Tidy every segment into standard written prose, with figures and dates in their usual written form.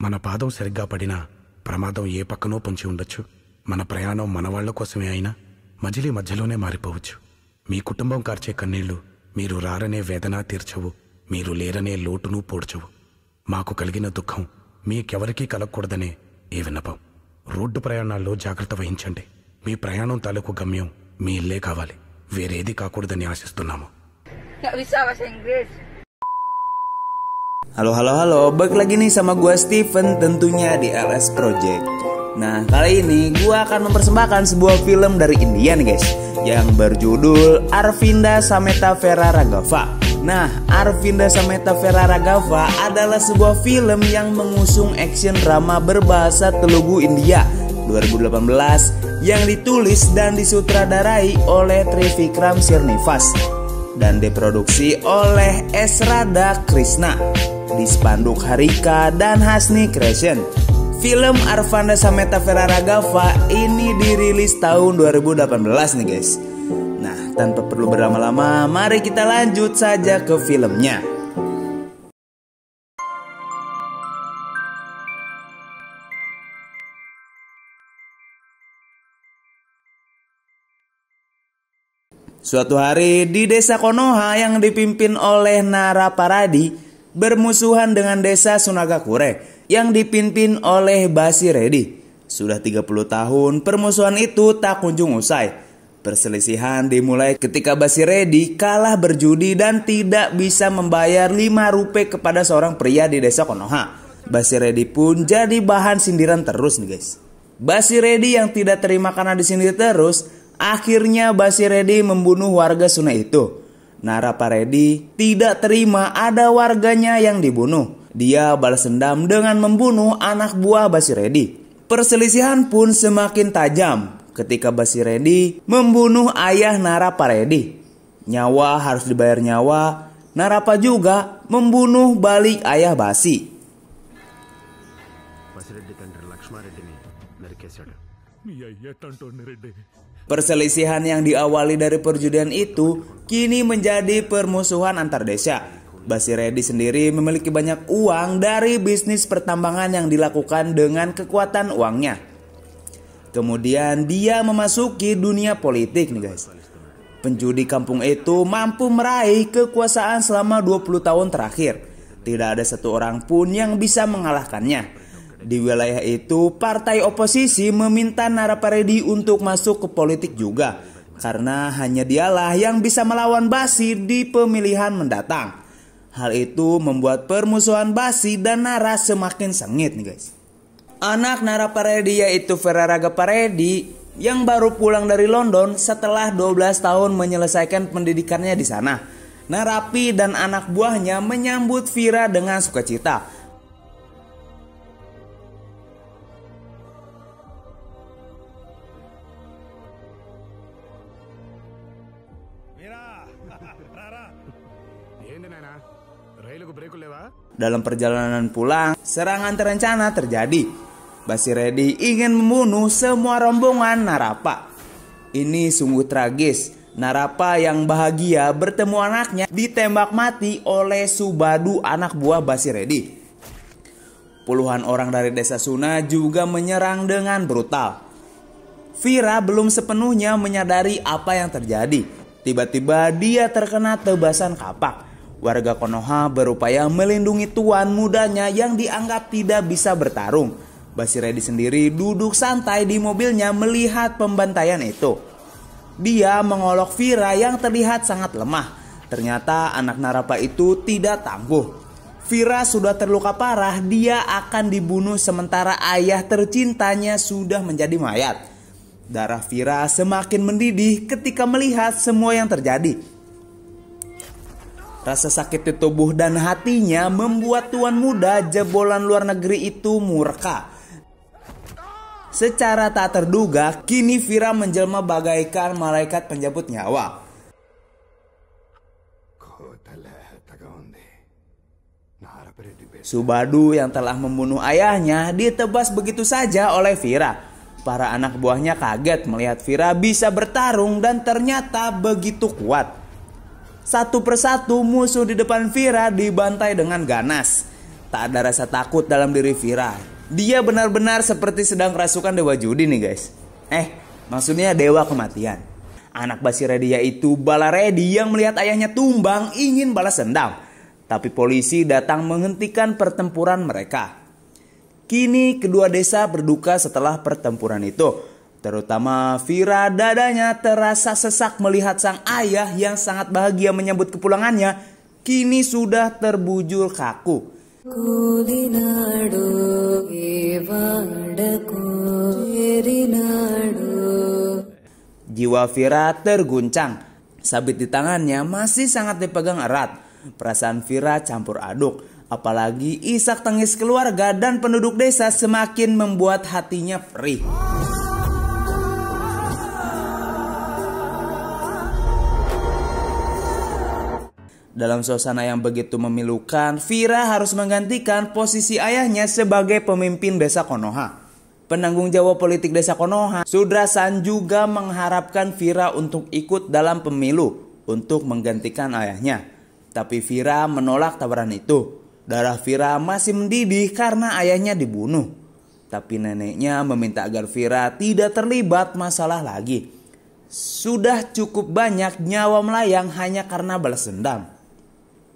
మన పాదం సరిగ్గా పడినా ప్రమాదం ఏ పక్కనో పొంచి ఉండొచ్చు. మన ప్రయాణం మనవాళ్ల కోసమే అయినా మజిలీ మధ్యలోనే మారిపోవచ్చు. మీ కుటుంబం కార్చే కన్నీళ్లు మీరు రారనే వేదన తీర్చవు, మీరు లేరనే లోటును పోడ్చవు. మాకు కలిగిన దుఃఖం మీకెవరికీ కలగకూడదనే ఈ విన్నపం. రోడ్డు ప్రయాణాల్లో జాగ్రత్త వహించండి. మీ ప్రయాణం తాలూకు గమ్యం మీ ఇల్లే కావాలి, వేరేది కాకూడదని ఆశిస్తున్నాము. Halo, balik lagi nih sama gue Steven tentunya di LS Project. Nah, kali ini gue akan mempersembahkan sebuah film dari India nih guys, yang berjudul Arvinda Sameta Vera Raghava. Nah, Arvinda Sameta Vera Raghava adalah sebuah film yang mengusung action drama berbahasa Telugu India 2018 yang ditulis dan disutradarai oleh Trivikram Srinivas dan diproduksi oleh S. Radha Krishna di spanduk Harika dan Hasni Creation. Film Arvinda Sameta Vera Raghava ini dirilis tahun 2018 nih guys. Nah, tanpa perlu berlama-lama, mari kita lanjut saja ke filmnya. Suatu hari di desa Konoha yang dipimpin oleh Naraparadi bermusuhan dengan desa Sunagakure yang dipimpin oleh Basi Reddy. Sudah 30 tahun permusuhan itu tak kunjung usai. Perselisihan dimulai ketika Basi Reddy kalah berjudi dan tidak bisa membayar 5 rupiah kepada seorang pria di desa Konoha. Basi Reddy pun jadi bahan sindiran terus nih guys. Basi Reddy yang tidak terima karena disindir terus, akhirnya Basi Reddy membunuh warga Suna itu. Naraparedi tidak terima ada warganya yang dibunuh. Dia balas dendam dengan membunuh anak buah Basi Reddy. Perselisihan pun semakin tajam ketika Basi Reddy membunuh ayah Naraparedi. Nyawa harus dibayar nyawa. Narapa juga membunuh balik ayah Basi. Perselisihan yang diawali dari perjudian itu kini menjadi permusuhan antar desa. Basi Reddy sendiri memiliki banyak uang dari bisnis pertambangan yang dilakukan dengan kekuatan uangnya. Kemudian dia memasuki dunia politik nih guys. Penjudi kampung itu mampu meraih kekuasaan selama 20 tahun terakhir. Tidak ada satu orang pun yang bisa mengalahkannya. Di wilayah itu, partai oposisi meminta Naraparedi untuk masuk ke politik juga, karena hanya dialah yang bisa melawan Basi di pemilihan mendatang. Hal itu membuat permusuhan Basi dan Nara semakin sengit nih guys. Anak Naraparedi yaitu Vera Raghava yang baru pulang dari London setelah 12 tahun menyelesaikan pendidikannya di sana. Narapi dan anak buahnya menyambut Vira dengan sukacita. Dalam perjalanan pulang, serangan terencana terjadi. Basi Reddy ingin membunuh semua rombongan Narapa. Ini sungguh tragis. Narapa yang bahagia bertemu anaknya ditembak mati oleh Subadu, anak buah Basi Reddy. Puluhan orang dari desa Suna juga menyerang dengan brutal. Vira belum sepenuhnya menyadari apa yang terjadi. Tiba-tiba dia terkena tebasan kapak. Warga Konoha berupaya melindungi tuan mudanya yang dianggap tidak bisa bertarung. Basi Reddy sendiri duduk santai di mobilnya melihat pembantaian itu. Dia mengolok Vira yang terlihat sangat lemah. Ternyata anak Narapa itu tidak tangguh. Vira sudah terluka parah, dia akan dibunuh sementara ayah tercintanya sudah menjadi mayat. Darah Vira semakin mendidih ketika melihat semua yang terjadi. Rasa sakit di tubuh dan hatinya membuat tuan muda jebolan luar negeri itu murka. Secara tak terduga, kini Vira menjelma bagaikan malaikat penjemput nyawa. Subadu yang telah membunuh ayahnya ditebas begitu saja oleh Vira. Para anak buahnya kaget melihat Vira bisa bertarung dan ternyata begitu kuat. Satu persatu musuh di depan Vira dibantai dengan ganas. Tak ada rasa takut dalam diri Vira. Dia benar-benar seperti sedang kerasukan dewa judi nih guys. Maksudnya dewa kematian. Anak Basi Redi yaitu Balaredi yang melihat ayahnya tumbang ingin balas dendam. Tapi polisi datang menghentikan pertempuran mereka. Kini kedua desa berduka setelah pertempuran itu. Terutama Vira, dadanya terasa sesak melihat sang ayah yang sangat bahagia menyambut kepulangannya kini sudah terbujur kaku. Jiwa Vira terguncang. Sabit di tangannya masih sangat dipegang erat. Perasaan Vira campur aduk. Apalagi isak tangis keluarga dan penduduk desa semakin membuat hatinya perih. Dalam suasana yang begitu memilukan, Vira harus menggantikan posisi ayahnya sebagai pemimpin desa Konoha. Penanggung jawab politik desa Konoha, Sudrasan, juga mengharapkan Vira untuk ikut dalam pemilu untuk menggantikan ayahnya. Tapi Vira menolak tawaran itu. Darah Vira masih mendidih karena ayahnya dibunuh. Tapi neneknya meminta agar Vira tidak terlibat masalah lagi. Sudah cukup banyak nyawa melayang hanya karena balas dendam.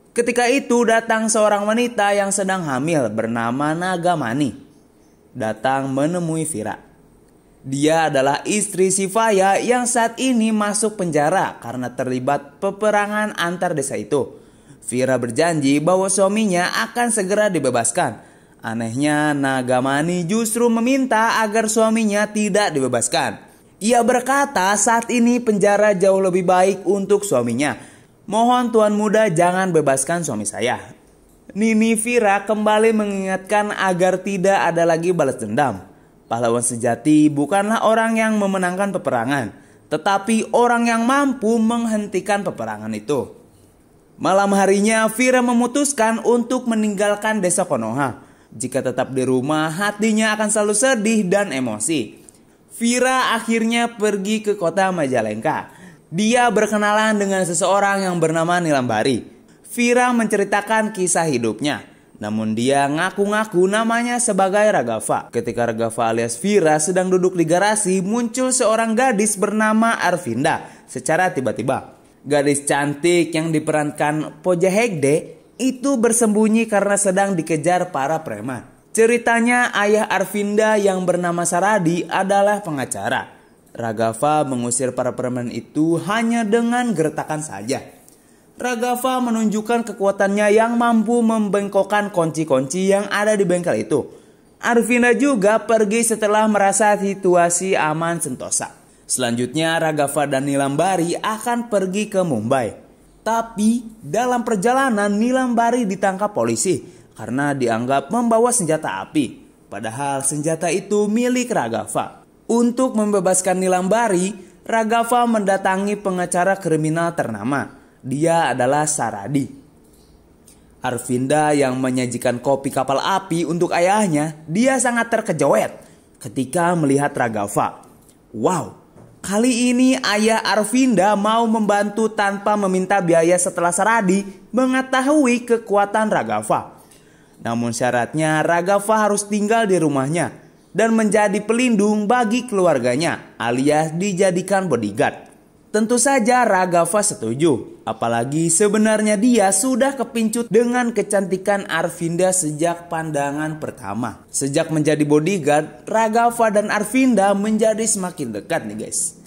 Ketika itu datang seorang wanita yang sedang hamil bernama Nagamani. Datang menemui Vira. Dia adalah istri Sivaya yang saat ini masuk penjara karena terlibat peperangan antar desa itu. Vira berjanji bahwa suaminya akan segera dibebaskan. Anehnya Nagamani justru meminta agar suaminya tidak dibebaskan. Ia berkata saat ini penjara jauh lebih baik untuk suaminya. Mohon tuan muda jangan bebaskan suami saya. Nini Vira kembali mengingatkan agar tidak ada lagi balas dendam. Pahlawan sejati bukanlah orang yang memenangkan peperangan, tetapi orang yang mampu menghentikan peperangan itu. Malam harinya Vira memutuskan untuk meninggalkan desa Konoha. Jika tetap di rumah hatinya akan selalu sedih dan emosi. Vira akhirnya pergi ke kota Majalengka. Dia berkenalan dengan seseorang yang bernama Nilambari. Vira menceritakan kisah hidupnya. Namun dia ngaku-ngaku namanya sebagai Ragava. Ketika Ragava alias Vira sedang duduk di garasi, muncul seorang gadis bernama Arvinda secara tiba-tiba. Gadis cantik yang diperankan Pooja Hegde itu bersembunyi karena sedang dikejar para preman. Ceritanya ayah Arvinda yang bernama Saradi adalah pengacara. Ragava mengusir para preman itu hanya dengan gertakan saja. Ragava menunjukkan kekuatannya yang mampu membengkokkan kunci-kunci yang ada di bengkel itu. Arvinda juga pergi setelah merasa situasi aman sentosa. Selanjutnya Ragava dan Nilambari akan pergi ke Mumbai. Tapi dalam perjalanan Nilambari ditangkap polisi karena dianggap membawa senjata api. Padahal senjata itu milik Ragava. Untuk membebaskan Nilambari, Ragava mendatangi pengacara kriminal ternama. Dia adalah Saradi. Arvinda yang menyajikan kopi kapal api untuk ayahnya, dia sangat terkejut ketika melihat Ragava. Wow, kali ini ayah Arvinda mau membantu tanpa meminta biaya setelah Saradi mengetahui kekuatan Ragava. Namun syaratnya Ragava harus tinggal di rumahnya dan menjadi pelindung bagi keluarganya alias dijadikan bodyguard. Tentu saja Ragava setuju, apalagi sebenarnya dia sudah kepincut dengan kecantikan Arvinda sejak pandangan pertama. Sejak menjadi bodyguard, Ragava dan Arvinda menjadi semakin dekat nih guys.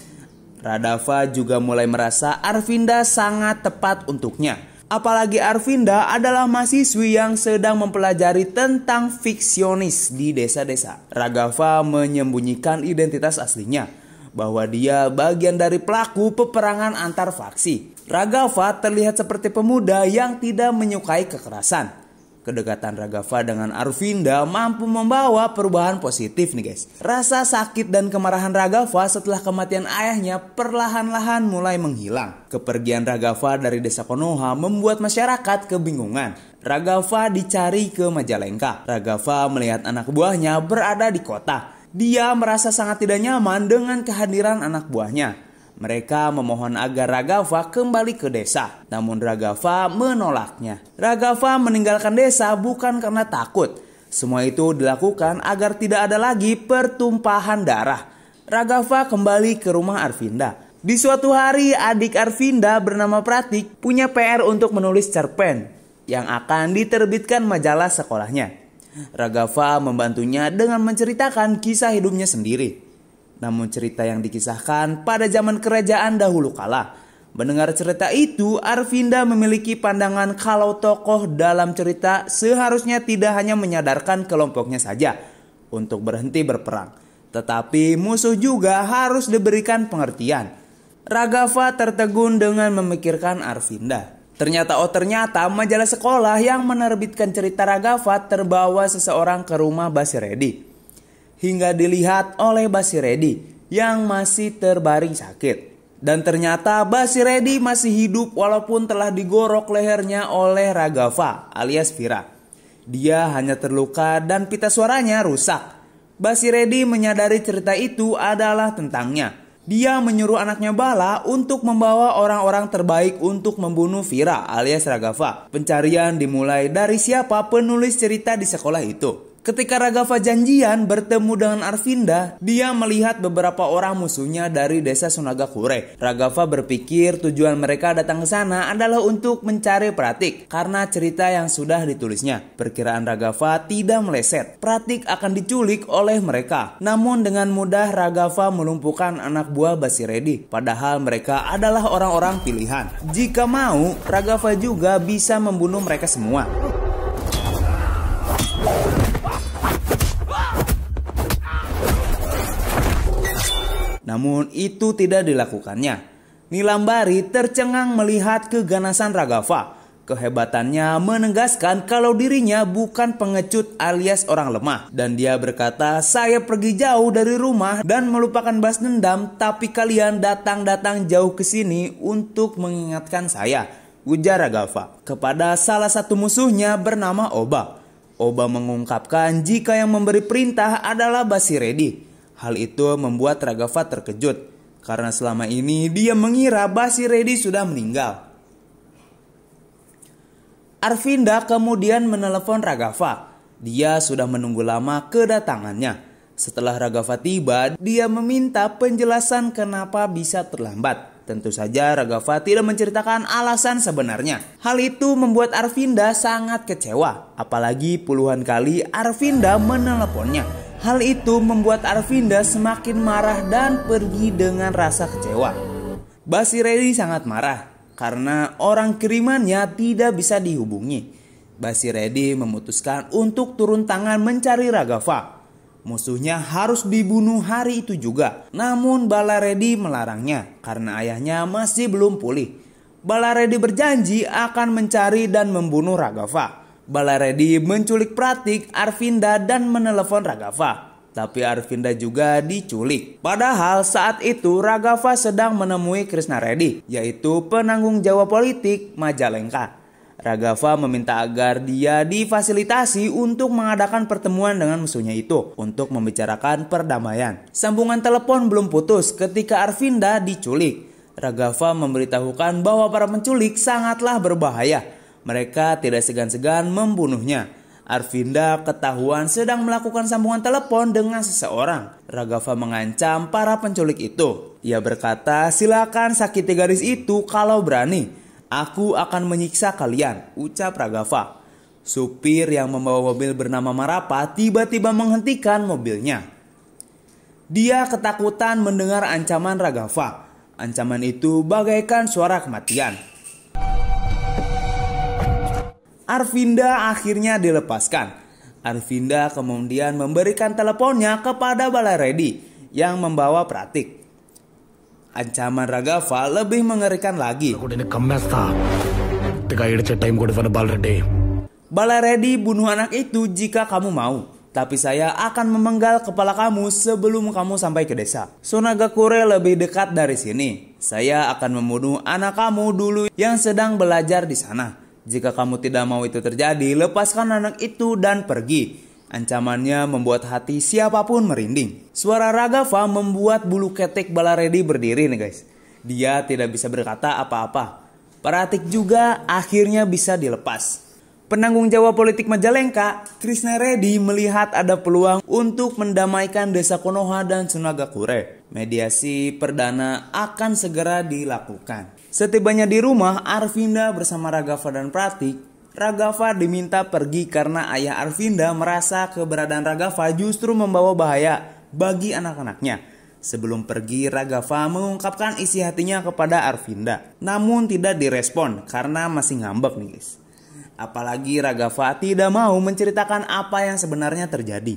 Ragava juga mulai merasa Arvinda sangat tepat untuknya. Apalagi Arvinda adalah mahasiswi yang sedang mempelajari tentang fiksionis di desa-desa. Ragava menyembunyikan identitas aslinya, bahwa dia bagian dari pelaku peperangan antar faksi. Ragava terlihat seperti pemuda yang tidak menyukai kekerasan. Kedekatan Ragava dengan Arvinda mampu membawa perubahan positif nih guys. Rasa sakit dan kemarahan Ragava setelah kematian ayahnya perlahan-lahan mulai menghilang. Kepergian Ragava dari desa Konoha membuat masyarakat kebingungan. Ragava dicari ke Majalengka. Ragava melihat anak buahnya berada di kota. Dia merasa sangat tidak nyaman dengan kehadiran anak buahnya. Mereka memohon agar Raghava kembali ke desa. Namun Raghava menolaknya. Raghava meninggalkan desa bukan karena takut. Semua itu dilakukan agar tidak ada lagi pertumpahan darah. Raghava kembali ke rumah Arvinda. Di suatu hari adik Arvinda bernama Pratik punya PR untuk menulis cerpen yang akan diterbitkan majalah sekolahnya. Raghava membantunya dengan menceritakan kisah hidupnya sendiri. Namun cerita yang dikisahkan pada zaman kerajaan dahulu kala. Mendengar cerita itu, Arvinda memiliki pandangan kalau tokoh dalam cerita seharusnya tidak hanya menyadarkan kelompoknya saja untuk berhenti berperang, tetapi musuh juga harus diberikan pengertian. Raghava tertegun dengan memikirkan Arvinda. Ternyata majalah sekolah yang menerbitkan cerita Raghava terbawa seseorang ke rumah Basiredi. Hingga dilihat oleh Basiredi yang masih terbaring sakit. Dan ternyata Basiredi masih hidup walaupun telah digorok lehernya oleh Raghava alias Vira. Dia hanya terluka dan pita suaranya rusak. Basiredi menyadari cerita itu adalah tentangnya. Dia menyuruh anaknya Bala untuk membawa orang-orang terbaik untuk membunuh Vira alias Raghava. Pencarian dimulai dari siapa penulis cerita di sekolah itu. Ketika Raghava janjian bertemu dengan Arvinda, dia melihat beberapa orang musuhnya dari desa Sunagakure. Raghava berpikir tujuan mereka datang ke sana adalah untuk mencari Pratik karena cerita yang sudah ditulisnya. Perkiraan Raghava tidak meleset. Pratik akan diculik oleh mereka. Namun dengan mudah Raghava melumpuhkan anak buah Basiredi. Padahal mereka adalah orang-orang pilihan. Jika mau, Raghava juga bisa membunuh mereka semua. Namun itu tidak dilakukannya. Nilambari tercengang melihat keganasan Raghava. Kehebatannya menegaskan kalau dirinya bukan pengecut alias orang lemah. Dan dia berkata, saya pergi jauh dari rumah dan melupakan balas dendam, tapi kalian datang jauh ke sini untuk mengingatkan saya, ujar Raghava kepada salah satu musuhnya bernama Oba. Oba mengungkapkan jika yang memberi perintah adalah Basiredi. Hal itu membuat Raghava terkejut karena selama ini dia mengira Basiredi sudah meninggal. Arvinda kemudian menelepon Raghava. Dia sudah menunggu lama kedatangannya. Setelah Raghava tiba, dia meminta penjelasan kenapa bisa terlambat. Tentu saja Raghava tidak menceritakan alasan sebenarnya. Hal itu membuat Arvinda sangat kecewa. Apalagi puluhan kali Arvinda meneleponnya. Hal itu membuat Arvinda semakin marah dan pergi dengan rasa kecewa. Basiredi sangat marah karena orang kirimannya tidak bisa dihubungi. Basiredi memutuskan untuk turun tangan mencari Raghava. Musuhnya harus dibunuh hari itu juga. Namun Balaredi melarangnya karena ayahnya masih belum pulih. Balaredi berjanji akan mencari dan membunuh Raghava. Balaredi menculik Pratik, Arvinda dan menelepon Raghava. Tapi Arvinda juga diculik. Padahal saat itu Raghava sedang menemui Krishna Reddy, yaitu penanggung jawab politik Majalengka. Raghava meminta agar dia difasilitasi untuk mengadakan pertemuan dengan musuhnya itu untuk membicarakan perdamaian. Sambungan telepon belum putus ketika Arvinda diculik. Raghava memberitahukan bahwa para penculik sangatlah berbahaya. Mereka tidak segan-segan membunuhnya. Arvinda ketahuan sedang melakukan sambungan telepon dengan seseorang. Raghava mengancam para penculik itu. Ia berkata, silakan sakiti gadis itu kalau berani. Aku akan menyiksa kalian, ucap Raghava. Supir yang membawa mobil bernama Marapa tiba-tiba menghentikan mobilnya. Dia ketakutan mendengar ancaman Raghava. Ancaman itu bagaikan suara kematian. Arvinda akhirnya dilepaskan. Arvinda kemudian memberikan teleponnya kepada Balaredi yang membawa Pratik. Ancaman Raghava lebih mengerikan lagi. Balaredi, bunuh anak itu jika kamu mau. Tapi saya akan memenggal kepala kamu sebelum kamu sampai ke desa. Sunagakure lebih dekat dari sini. Saya akan membunuh anak kamu dulu yang sedang belajar di sana. Jika kamu tidak mau itu terjadi, lepaskan anak itu dan pergi. Ancamannya membuat hati siapapun merinding. Suara Raghava membuat bulu ketek Balaredi berdiri nih guys. Dia tidak bisa berkata apa-apa. Pratik juga akhirnya bisa dilepas. Penanggung jawab politik Majalengka, Krishna Reddy, melihat ada peluang untuk mendamaikan Desa Konoha dan Sunagakure. Mediasi perdana akan segera dilakukan. Setibanya di rumah, Arvinda bersama Raghafa dan Pratik, Raghafa diminta pergi karena ayah Arvinda merasa keberadaan Raghafa justru membawa bahaya bagi anak-anaknya. Sebelum pergi, Raghafa mengungkapkan isi hatinya kepada Arvinda. Namun tidak direspon karena masih ngambek nih guys. Apalagi Raghafa tidak mau menceritakan apa yang sebenarnya terjadi.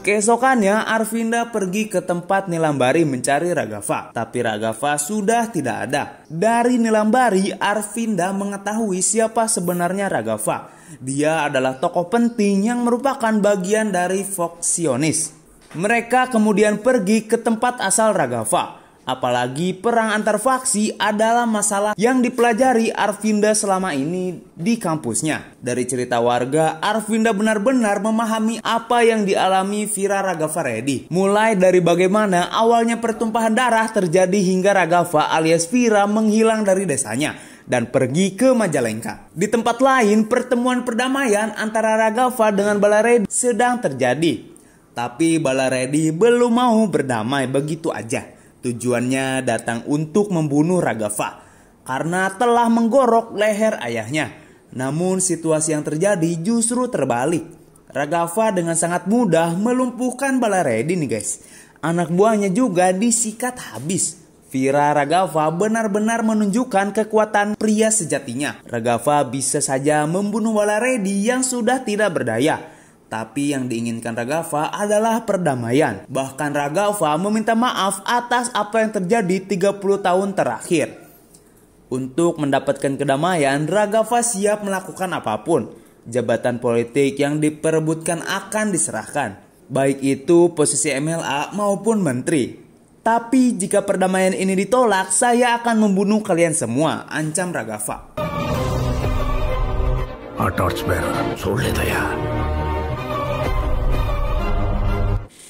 Keesokannya Arvinda pergi ke tempat Nilambari mencari Raghafa. Tapi Raghafa sudah tidak ada. Dari Nilambari, Arvinda mengetahui siapa sebenarnya Raghafa. Dia adalah tokoh penting yang merupakan bagian dari Foksionis. Mereka kemudian pergi ke tempat asal Raghafa. Apalagi perang antar faksi adalah masalah yang dipelajari Arvinda selama ini di kampusnya. Dari cerita warga, Arvinda benar-benar memahami apa yang dialami Vira Raghafa Reddy. Mulai dari bagaimana awalnya pertumpahan darah terjadi hingga Raghafa alias Vira menghilang dari desanya dan pergi ke Majalengka. Di tempat lain, pertemuan perdamaian antara Raghafa dengan Balareddy sedang terjadi. Tapi Balareddy belum mau berdamai begitu aja. Tujuannya datang untuk membunuh Raghafa karena telah menggorok leher ayahnya. Namun situasi yang terjadi justru terbalik. Raghafa dengan sangat mudah melumpuhkan Balareddy nih guys. Anak buahnya juga disikat habis. Vira Raghafa benar-benar menunjukkan kekuatan pria sejatinya. Raghafa bisa saja membunuh Balareddy yang sudah tidak berdaya. Tapi yang diinginkan Raghafa adalah perdamaian. Bahkan Raghafa meminta maaf atas apa yang terjadi 30 tahun terakhir. Untuk mendapatkan kedamaian, Raghafa siap melakukan apapun. Jabatan politik yang diperebutkan akan diserahkan. Baik itu posisi MLA maupun menteri. Tapi jika perdamaian ini ditolak, saya akan membunuh kalian semua, ancam Raghafa.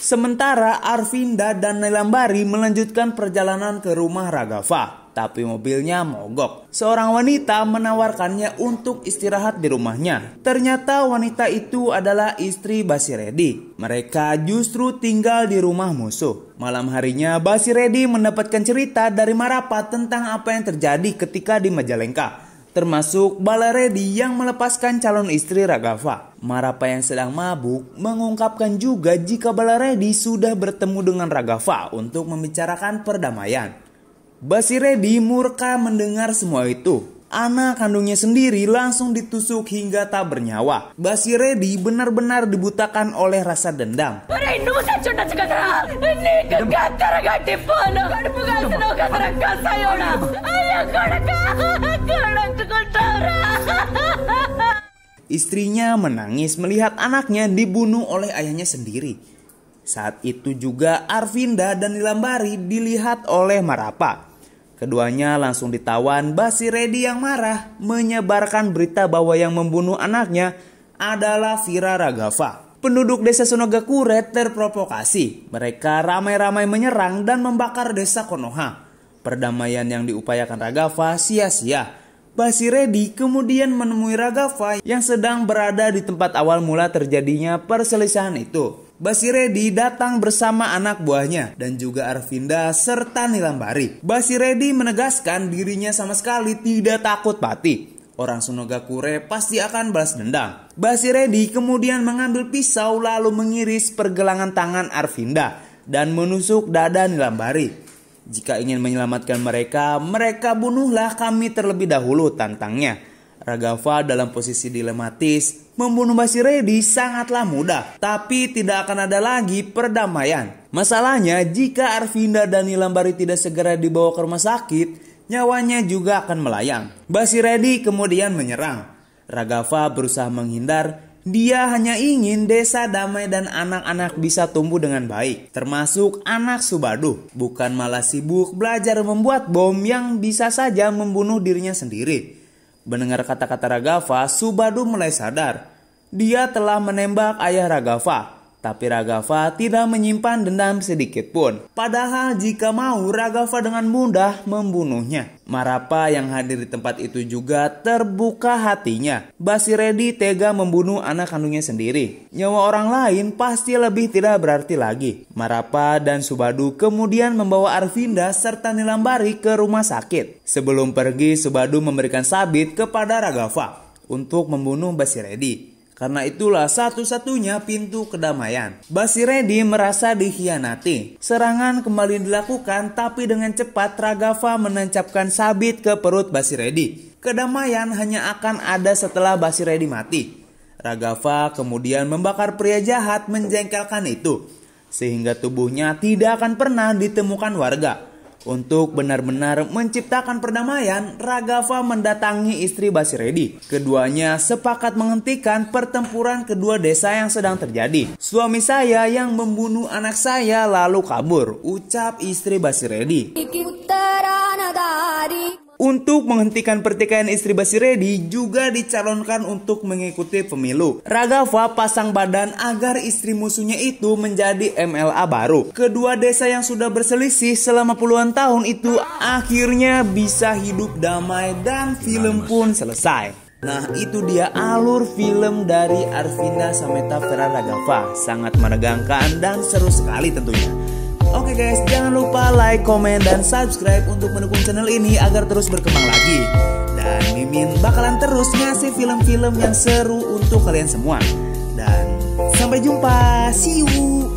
Sementara Arvinda dan Nilambari melanjutkan perjalanan ke rumah Raghafa. Tapi mobilnya mogok. Seorang wanita menawarkannya untuk istirahat di rumahnya. Ternyata wanita itu adalah istri Basireddy. Mereka justru tinggal di rumah musuh. Malam harinya Basireddy mendapatkan cerita dari Marapa tentang apa yang terjadi ketika di Majalengka. Termasuk Balareddy yang melepaskan calon istri Raghafa. Marapa yang sedang mabuk mengungkapkan juga jika Balareddy sudah bertemu dengan Raghafa untuk membicarakan perdamaian. Basireddy murka mendengar semua itu. Anak kandungnya sendiri langsung ditusuk hingga tak bernyawa. Basireddy benar-benar dibutakan oleh rasa dendam. Istrinya menangis melihat anaknya dibunuh oleh ayahnya sendiri. Saat itu juga Arvinda dan Nilambari dilihat oleh Marapa. Keduanya langsung ditawan. Basireddy yang marah menyebarkan berita bahwa yang membunuh anaknya adalah Vira Raghafa. Penduduk desa Sunagakure terprovokasi. Mereka ramai-ramai menyerang dan membakar desa Konoha. Perdamaian yang diupayakan Raghafa sia-sia. Basireddy kemudian menemui Raghafa yang sedang berada di tempat awal mula terjadinya perselisihan itu. Basireddy datang bersama anak buahnya dan juga Arvinda serta Nilambari. Basireddy menegaskan dirinya sama sekali tidak takut mati. Orang Sunagakure pasti akan balas dendam. Basireddy kemudian mengambil pisau lalu mengiris pergelangan tangan Arvinda dan menusuk dada Nilambari. Jika ingin menyelamatkan mereka, bunuhlah kami terlebih dahulu, tantangnya. Raghafa dalam posisi dilematis, membunuh Basireddy sangatlah mudah, tapi tidak akan ada lagi perdamaian. Masalahnya, jika Arvinda dan Nilambari tidak segera dibawa ke rumah sakit, nyawanya juga akan melayang. Basireddy kemudian menyerang. Raghafa berusaha menghindar. Dia hanya ingin desa damai dan anak-anak bisa tumbuh dengan baik, termasuk anak Subadu, bukan malah sibuk belajar membuat bom yang bisa saja membunuh dirinya sendiri. Mendengar kata-kata Raghafa, Subadu mulai sadar. Dia telah menembak ayah Raghafa. Tapi Raghava tidak menyimpan dendam sedikit pun. Padahal jika mau, Raghava dengan mudah membunuhnya. Marapa yang hadir di tempat itu juga terbuka hatinya. Basiredi tega membunuh anak kandungnya sendiri. Nyawa orang lain pasti lebih tidak berarti lagi. Marapa dan Subadu kemudian membawa Arvinda serta Nilambari ke rumah sakit. Sebelum pergi, Subadu memberikan sabit kepada Raghava untuk membunuh Basiredi. Karena itulah satu-satunya pintu kedamaian. Basiredi merasa dikhianati. Serangan kembali dilakukan, tapi dengan cepat Raghava menancapkan sabit ke perut Basiredi. Kedamaian hanya akan ada setelah Basiredi mati. Raghava kemudian membakar pria jahat menjengkelkan itu, sehingga tubuhnya tidak akan pernah ditemukan warga. Untuk benar-benar menciptakan perdamaian, Raghava mendatangi istri Basiredi. Keduanya sepakat menghentikan pertempuran kedua desa yang sedang terjadi. Suami saya yang membunuh anak saya lalu kabur, ucap istri Basiredi. Untuk menghentikan pertikaian istri Basiredi juga dicalonkan untuk mengikuti pemilu. Raghava pasang badan agar istri musuhnya itu menjadi MLA baru. Kedua desa yang sudah berselisih selama puluhan tahun itu akhirnya bisa hidup damai dan film pun selesai. Nah, itu dia alur film dari Arvinda Sameta Fera Raghava. Sangat menegangkan dan seru sekali tentunya. Oke guys, jangan lupa like, komen, dan subscribe untuk mendukung channel ini agar terus berkembang lagi. Dan Mimin bakalan terus ngasih film-film yang seru untuk kalian semua. Dan sampai jumpa, see you!